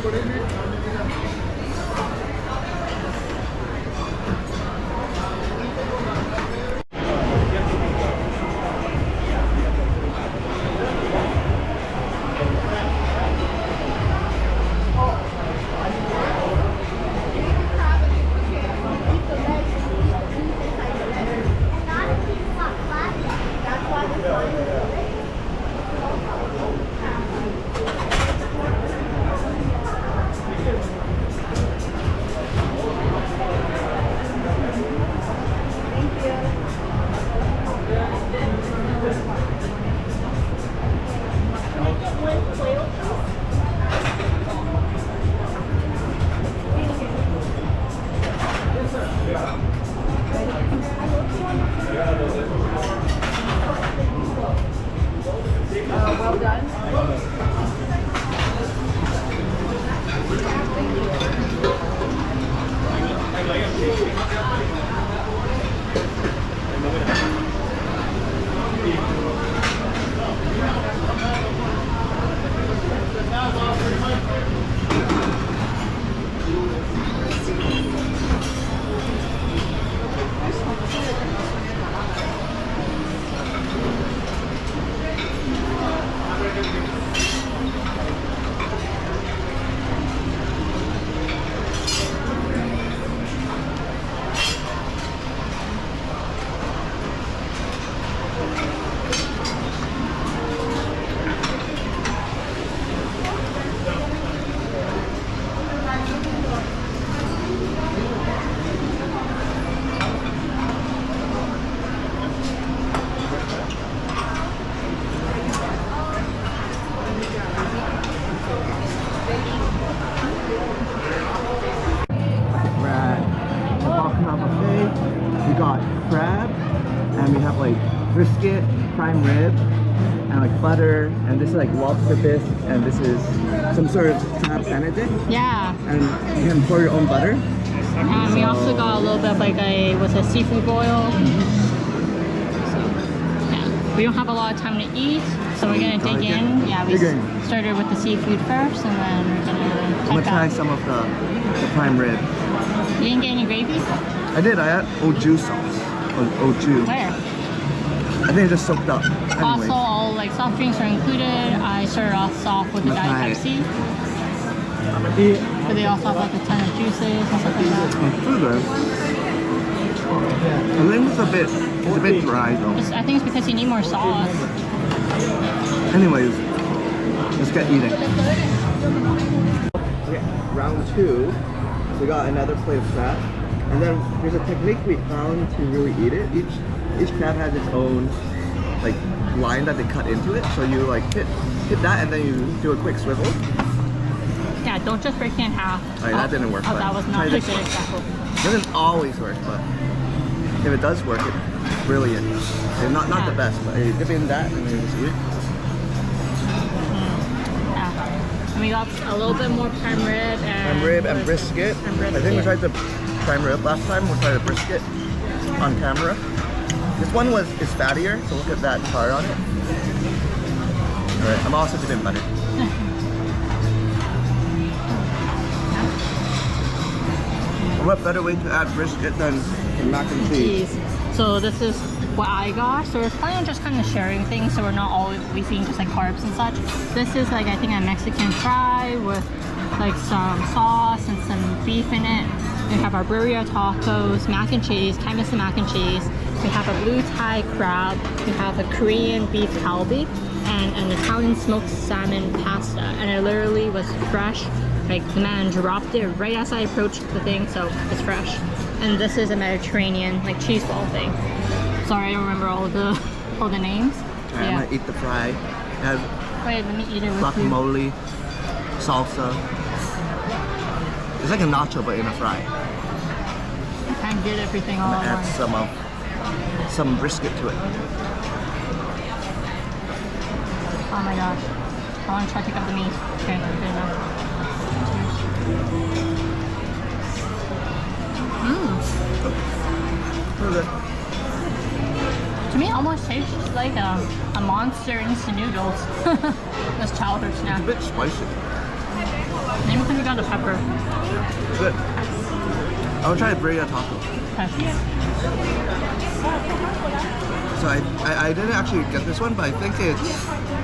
Well done. Crab, and we have like brisket, prime rib, and like butter, and this is like lobster bisque, and this is some sort of crab benedict. Yeah. And you can pour your own butter. And we also got a little bit of like a seafood boil. So yeah, we don't have a lot of time to eat, so we're gonna dig in. Yeah, we started with the seafood first, and then we're gonna. I'm gonna try some of the prime rib. You didn't get any gravy? I did. I had au-jus sauce. Au-jus. Where? I think it just soaked up. Anyways. Also, all like soft drinks are included. I started off with the Diet Pepsi. But they also have like a ton of juices and stuff like that. It's pretty good. I think it's a bit dry though. I think it's because you need more sauce. Anyways, let's get eating. Okay, round 2. We got another plate of crab. And then there's a technique we found to really eat it. Each crab has its own like line that they cut into it. So you like hit that and then you do a quick swivel. Yeah, don't just break it in half. Right, that didn't work. Oh, that was not a good example. It doesn't always work, but if it does work, it's brilliant. And not the best, but you dip in that and then you just eat it. Yeah. And we got a little bit more prime rib and brisket. I think we tried the prime rib last time. We'll try the brisket on camera. This one is fattier, so look at that char on it. Alright, I'm also dipping butter. What better way to add brisket than mac and cheese? So this is what I got. So we're planning on just kind of sharing things, so we're not always eating just like carbs and such. This is like, I think, a Mexican fry with like some sauce and some beef in it. We have our birria tacos, mac and cheese, can't miss the mac and cheese. We have a blue Thai crab. We have a Korean beef kalbi and an Italian smoked salmon pasta. And it literally was fresh. Like the man dropped it right as I approached the thing, so it's fresh. And this is a Mediterranean like cheese ball thing. Sorry, I don't remember all the names. Alright, I'm gonna eat the fry. It has wait, let me eat it with guacamole, salsa. It's like a nacho but in a fry. I can't get everything all at once. Add some brisket to it. Oh my gosh. I want to try to pick up the meat. Okay, good enough. To me, it almost tastes like a Monster instant noodles. This chowder snack. It's a bit spicy. Maybe because we got the pepper. Good. I will try to bring a taco. Okay. So I didn't actually get this one, but I think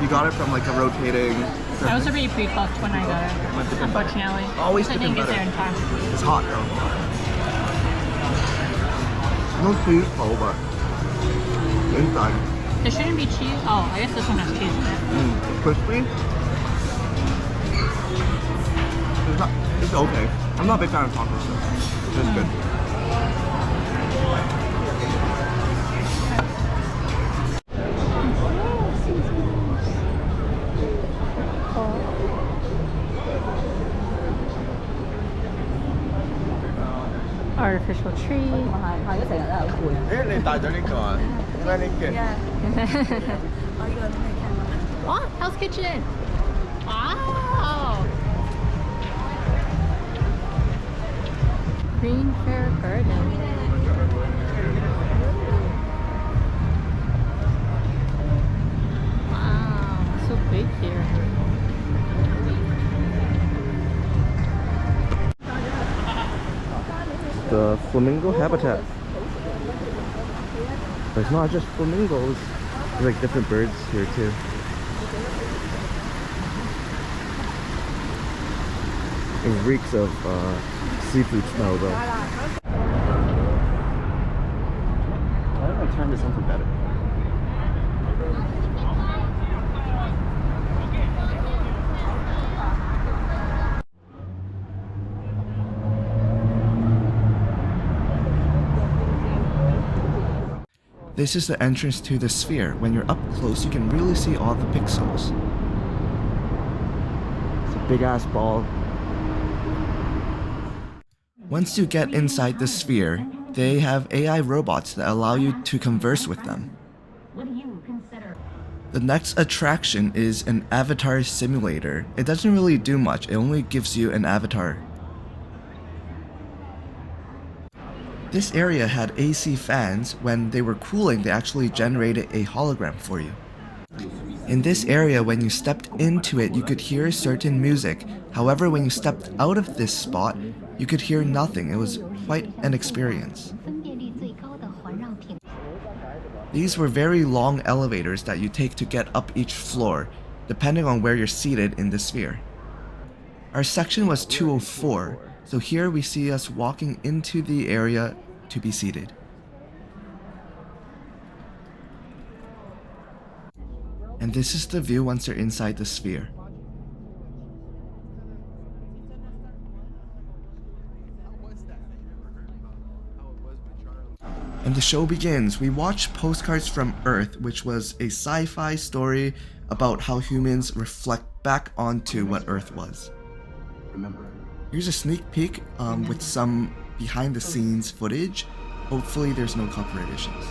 you got it from like a rotating. I was already pre-cooked when I got it, unfortunately. Always I didn't get there in time. It's hot though. No cheese though, but inside. There shouldn't be cheese. Oh, I guess this one has cheese in it. Crispy. It's okay. I'm not a big fan of tacos, so it's good. Artificial tree. Oh, Hell's Kitchen. Wow. Green Fair Garden. Wow, so big here. The flamingo habitat. But it's not just flamingos. There's like different birds here too. It reeks of seafood smell though. Why don't I turn this on for better? This is the entrance to the sphere. When you're up close, you can really see all the pixels. It's a big ass ball. Once you get inside the sphere, they have AI robots that allow you to converse with them. The next attraction is an avatar simulator. It doesn't really do much, it only gives you an avatar. This area had AC fans. When they were cooling, they actually generated a hologram for you. In this area, when you stepped into it, you could hear certain music. However, when you stepped out of this spot, you could hear nothing. It was quite an experience. These were very long elevators that you take to get up each floor, depending on where you're seated in the sphere. Our section was 204, so here we see us walking into the area to be seated. And this is the view once you're inside the sphere. And the show begins. We watch Postcards from Earth, which was a sci-fi story about how humans reflect back onto what Earth was. Here's a sneak peek with some behind the scenes footage. Hopefully there's no copyright issues.